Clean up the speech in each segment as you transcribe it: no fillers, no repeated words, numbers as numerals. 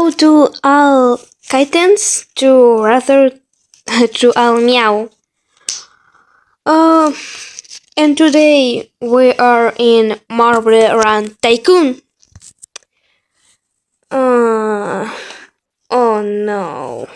How do all kittens do rather to all meow? And today we are in Marble Run Tycoon. Oh no.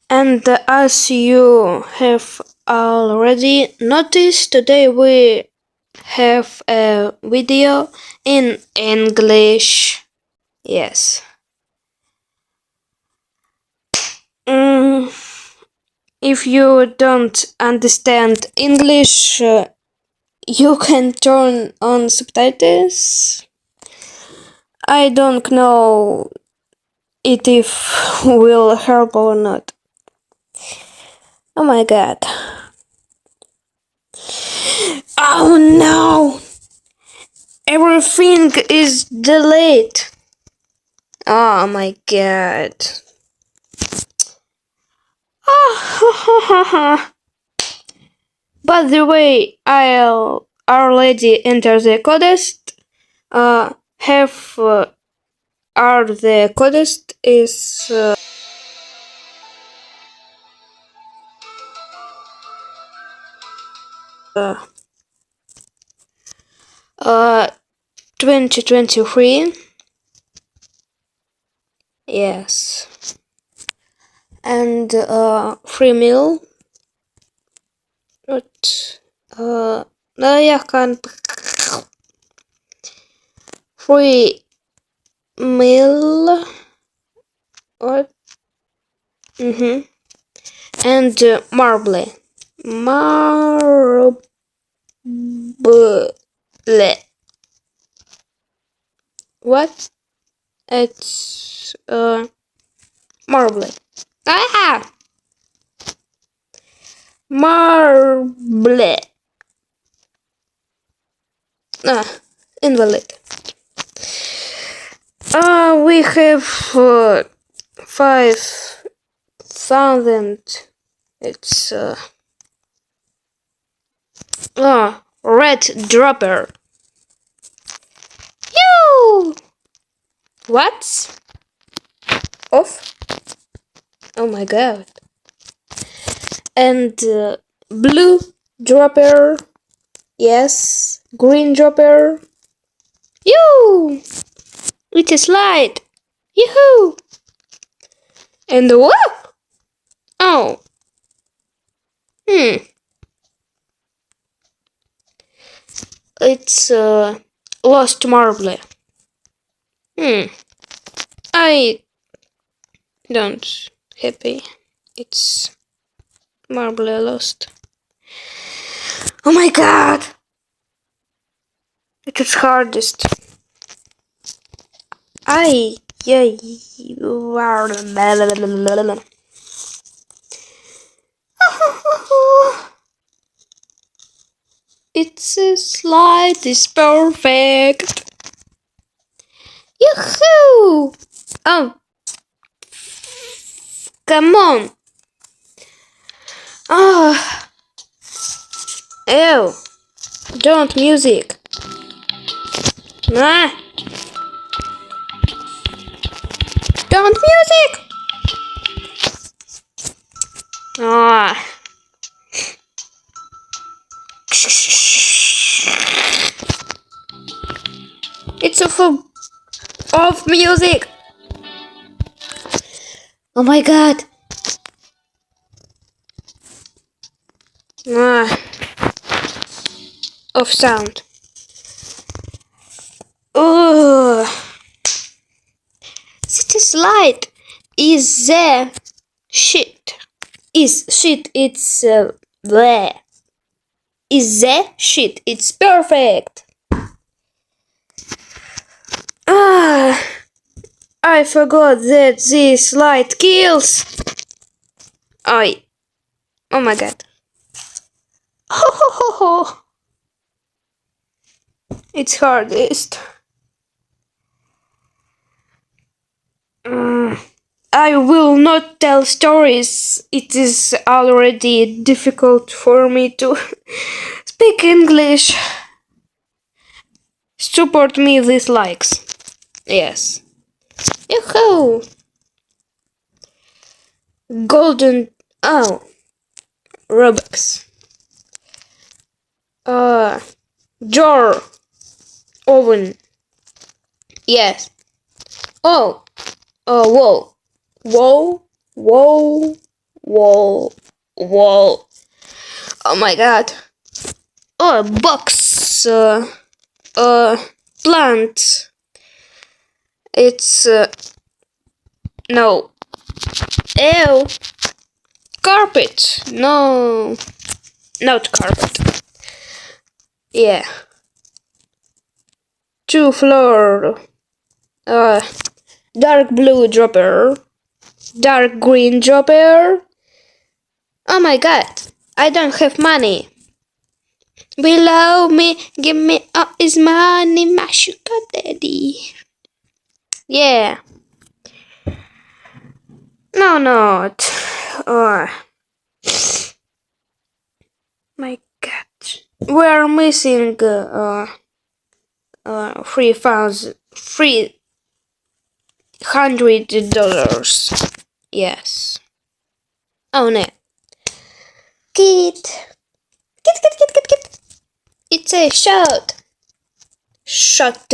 And as you have already noticed, today we have a video in English. Yes. If you don't understand English, you can turn on subtitles. I don't know if will help or not. Oh my god. Oh no! Everything is delayed. Oh my god. By the way, I'll already enter the contest. The contest is 2023. Yes. And free meal. What? No, jag kan. Free meal. What? And marble. Marble. What? It's marble. Ah! Marble. Invalid. We have 5,000. It's red dropper. You. What? Off? Oh my god. And blue dropper. Yes. Green dropper. You. It's a slide. Yoo-hoo. And what? Oh. It's lost marble. I don't happy. It's marble lost. Oh my god! It is hardest. You are. It's a slide is perfect. Yoo-hoo! Oh. Come on. Ew. Don't music. Don't music. It's full of music. Oh my god. Of sound. City slide is the shit. Is shit. It's bleh. Is the shit. It's perfect. I forgot that this slide kills. Oh my god. It's hardest. I will not tell stories. It is already difficult for me to speak speak English. Support me with likes. Yes. Yoo-hoo! Golden... Oh. Robux. Jar. Oven. Yes. Oh. Wall. Wall. Wall. Wall. Wall. Oh my god. Oh, box. Plant. It's no. Ew. Carpet. No. Not carpet. Yeah. 2 floor. Dark blue dropper. Dark green dropper. Oh my god. I don't have money. Below me, give me all his money, my sugar daddy. Yeah. No, not. My god. We're missing $300. Yes. Oh no. Kid. Kid. It's a shot. Shot.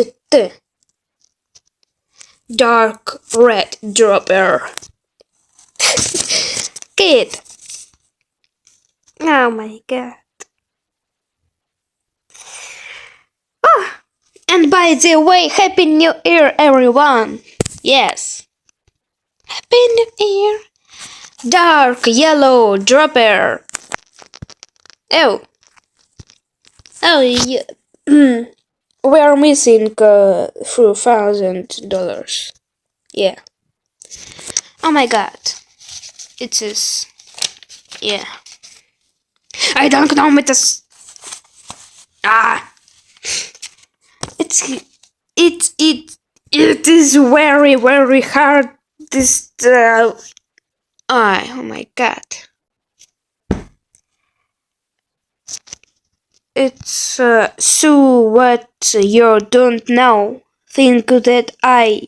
Dark red dropper. Kid. Oh my god. Oh, and by the way, Happy New Year, everyone. Yes. Happy New Year. Dark yellow dropper. Oh. Oh, yeah. We're missing $4,000. Yeah. Oh my god. It is. Yeah. I don't know what this. It is very, very hard. This. Oh my god. It's so what you don't know. Think that I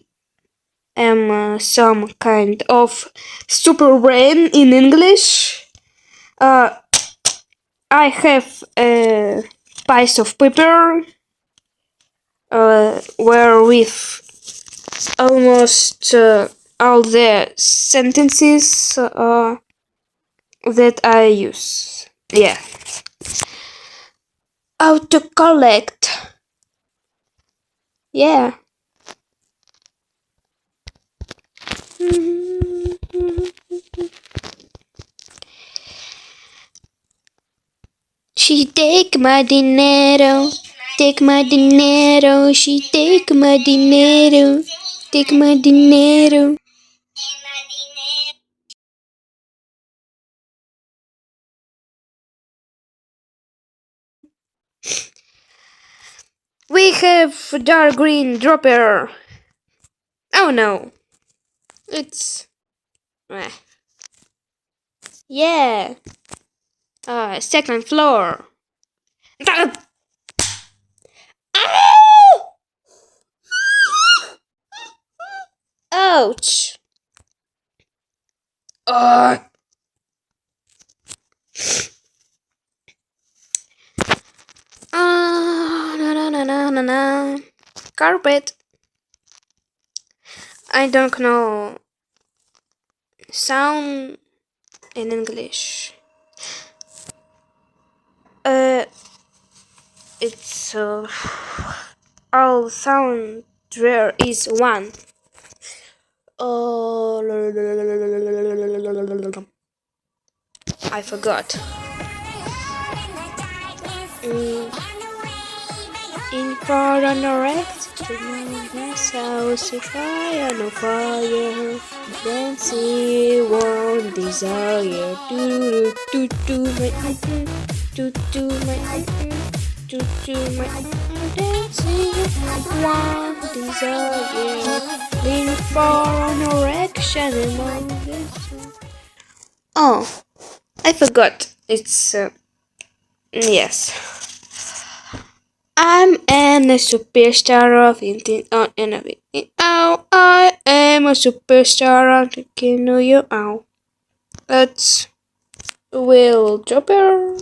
am some kind of super brain in English. I have a piece of paper where with almost all the sentences that I use. Yeah. Autocorrect. Yeah. She take my dinero, take my dinero, she take my dinero, take my dinero. We have dark green dropper. Oh no. It's... yeah. Second floor. Ouch. No. Carpet. I don't know sound in English. It's all sound there is one. I forgot. In for an erect, house fire, no fire, dancing one desire, do my dancing one desire, in for an erection among this. Oh, I forgot. It's yes. and a superstar of intent on innovating. Oh, I am a superstar of thinking you out. Let's will dropper.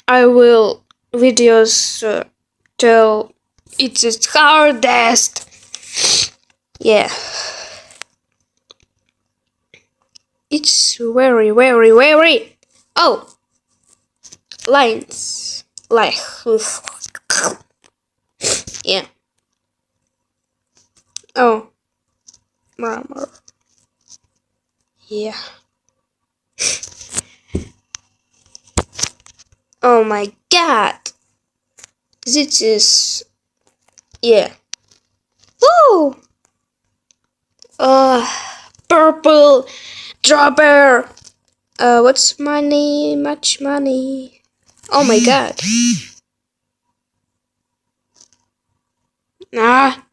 I will videos till it's the hardest. Yeah. It's very. Oh, lines like yeah. Oh, murmur. Yeah. Oh my God. This is yeah. Woo. Purple dropper. What's money? Much money. Oh my God. Ah.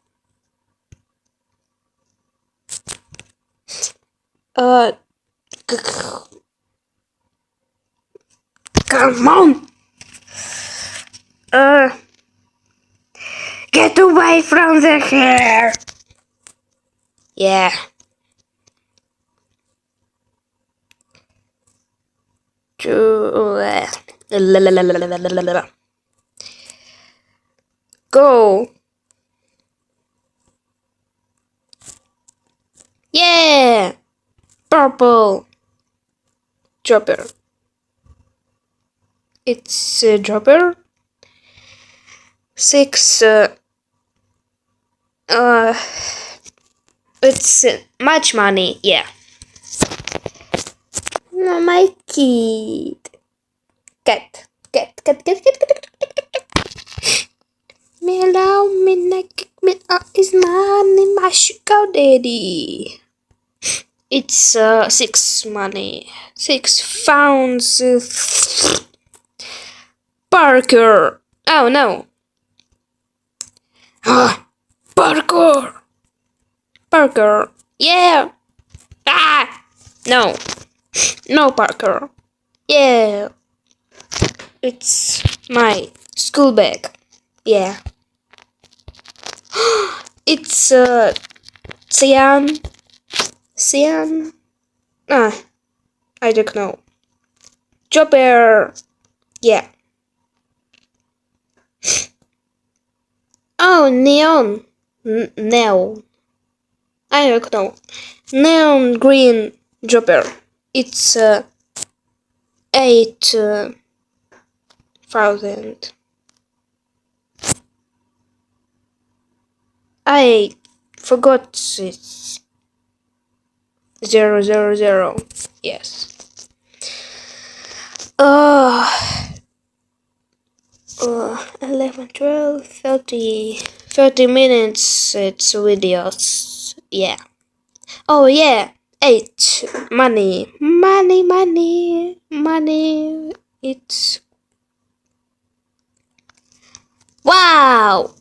Uh. Come on. Get away from the hair. Yeah. Go. Yeah. Purple dropper. It's a dropper. 6. It's much money. Yeah. No, my kid. Cat. Me allow me naked me is money my sugar daddy. It's 6 money. 6 pounds. Parker. Oh no. Parker. Yeah. Ah. No. No Parker. Yeah. It's my school bag. Yeah. It's cyan. I don't know. Chopper. Yeah. Oh, neon. Neon. I don't know. Neon green dropper. It's 8,000. I forgot it's 000. Yes. 11, 12, 30 minutes. It's videos. Yeah. Oh yeah. 8 money. It's wow.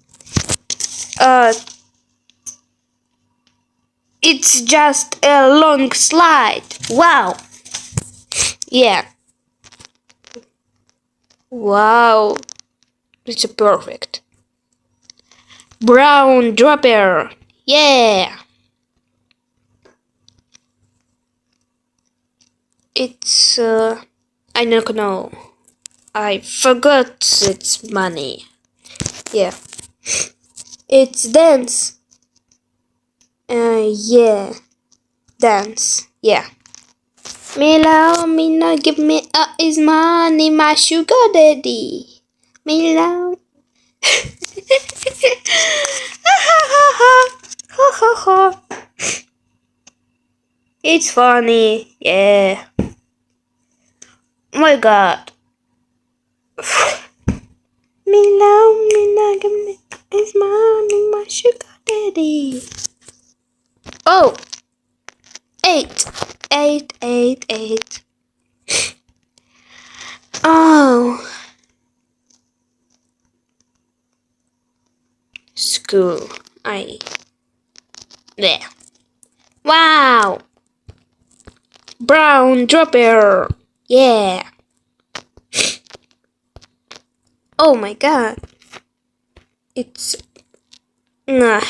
It's just a long slide. Wow. Yeah. Wow. It's perfect. Brown dropper. Yeah. It's I don't know. I forgot its money. Yeah. It's dance. Yeah. Dance. Yeah. Me love me not give me his money, my sugar daddy. Me love. It's funny. Yeah. Oh my God. Me love me not give me his money, my sugar daddy. Oh. 8. Oh. School. There. Wow. Brown dropper. Yeah. Oh my god. It's nah.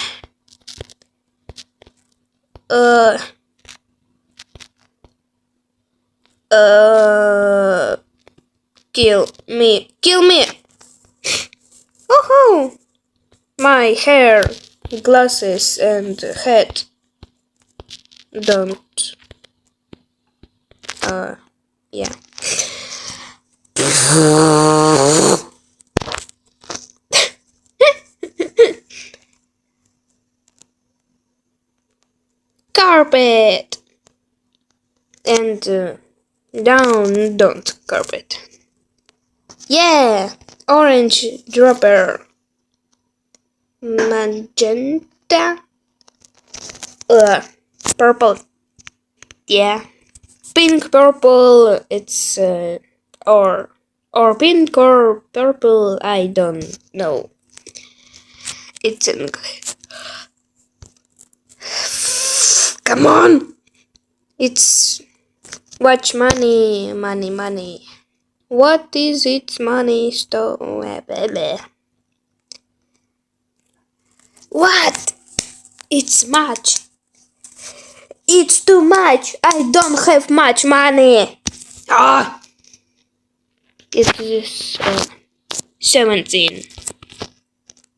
Kill me. Kill me. Oh, my hair, glasses, and head don't. Yeah. Carpet. And down, don't carpet. Yeah, orange dropper. Magenta. Purple. Yeah. Pink, purple. It's or pink or purple. I don't know. It's English. Come on. It's watch money, money, money. What is it? Money store. What? It's much. It's too much. I don't have much money. Ah. It is 17.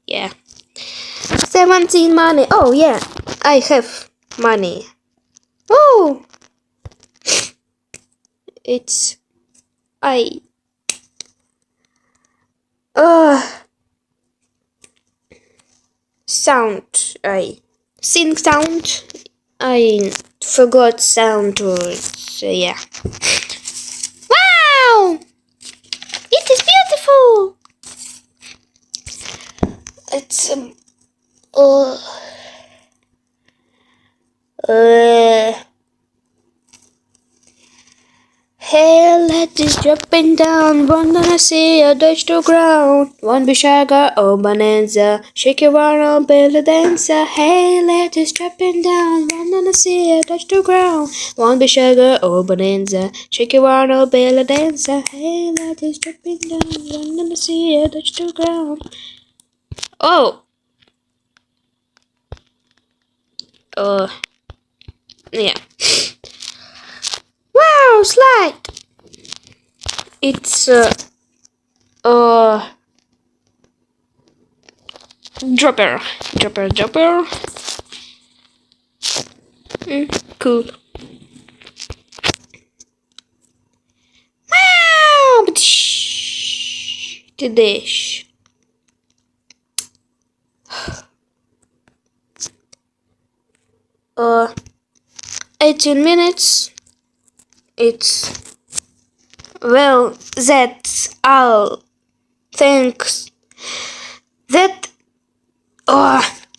Yeah. 17 money. Oh yeah. I have money. Oh. It's I sound. I sing sound. I forgot sound words. Yeah. Wow! It is beautiful. It's Hey, let is dropping down, one gonna see a Dutch to ground. One bishaga, oh bonanza, shake your arm, belly dancer. Hey, let is dropping down, one gonna see a Dutch to ground. One bishaga, oh bonanza, shake your arm, belly dancer. Hey, let is dropping down, one gonna see a Dutch to ground. Oh. Yeah. Wow, slide. It's dropper. Cool. Wow, the dish. 18 minutes. It's well, that's all. Thanks.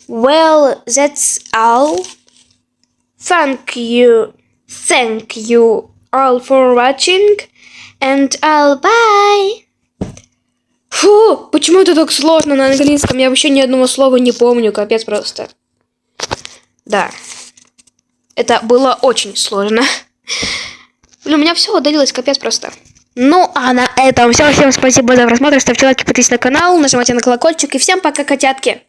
Well, that's all. Thank you all for watching, and I'll bye. Фу, почему это так сложно на английском? Я вообще ни одного слова не помню, капец просто. Да, это было очень сложно. Блин, у меня все удалилось, капец просто. Ну, а на этом все. Всем спасибо за просмотр. Ставьте лайки, подписывайтесь на канал, нажимайте на колокольчик. И всем пока, котятки.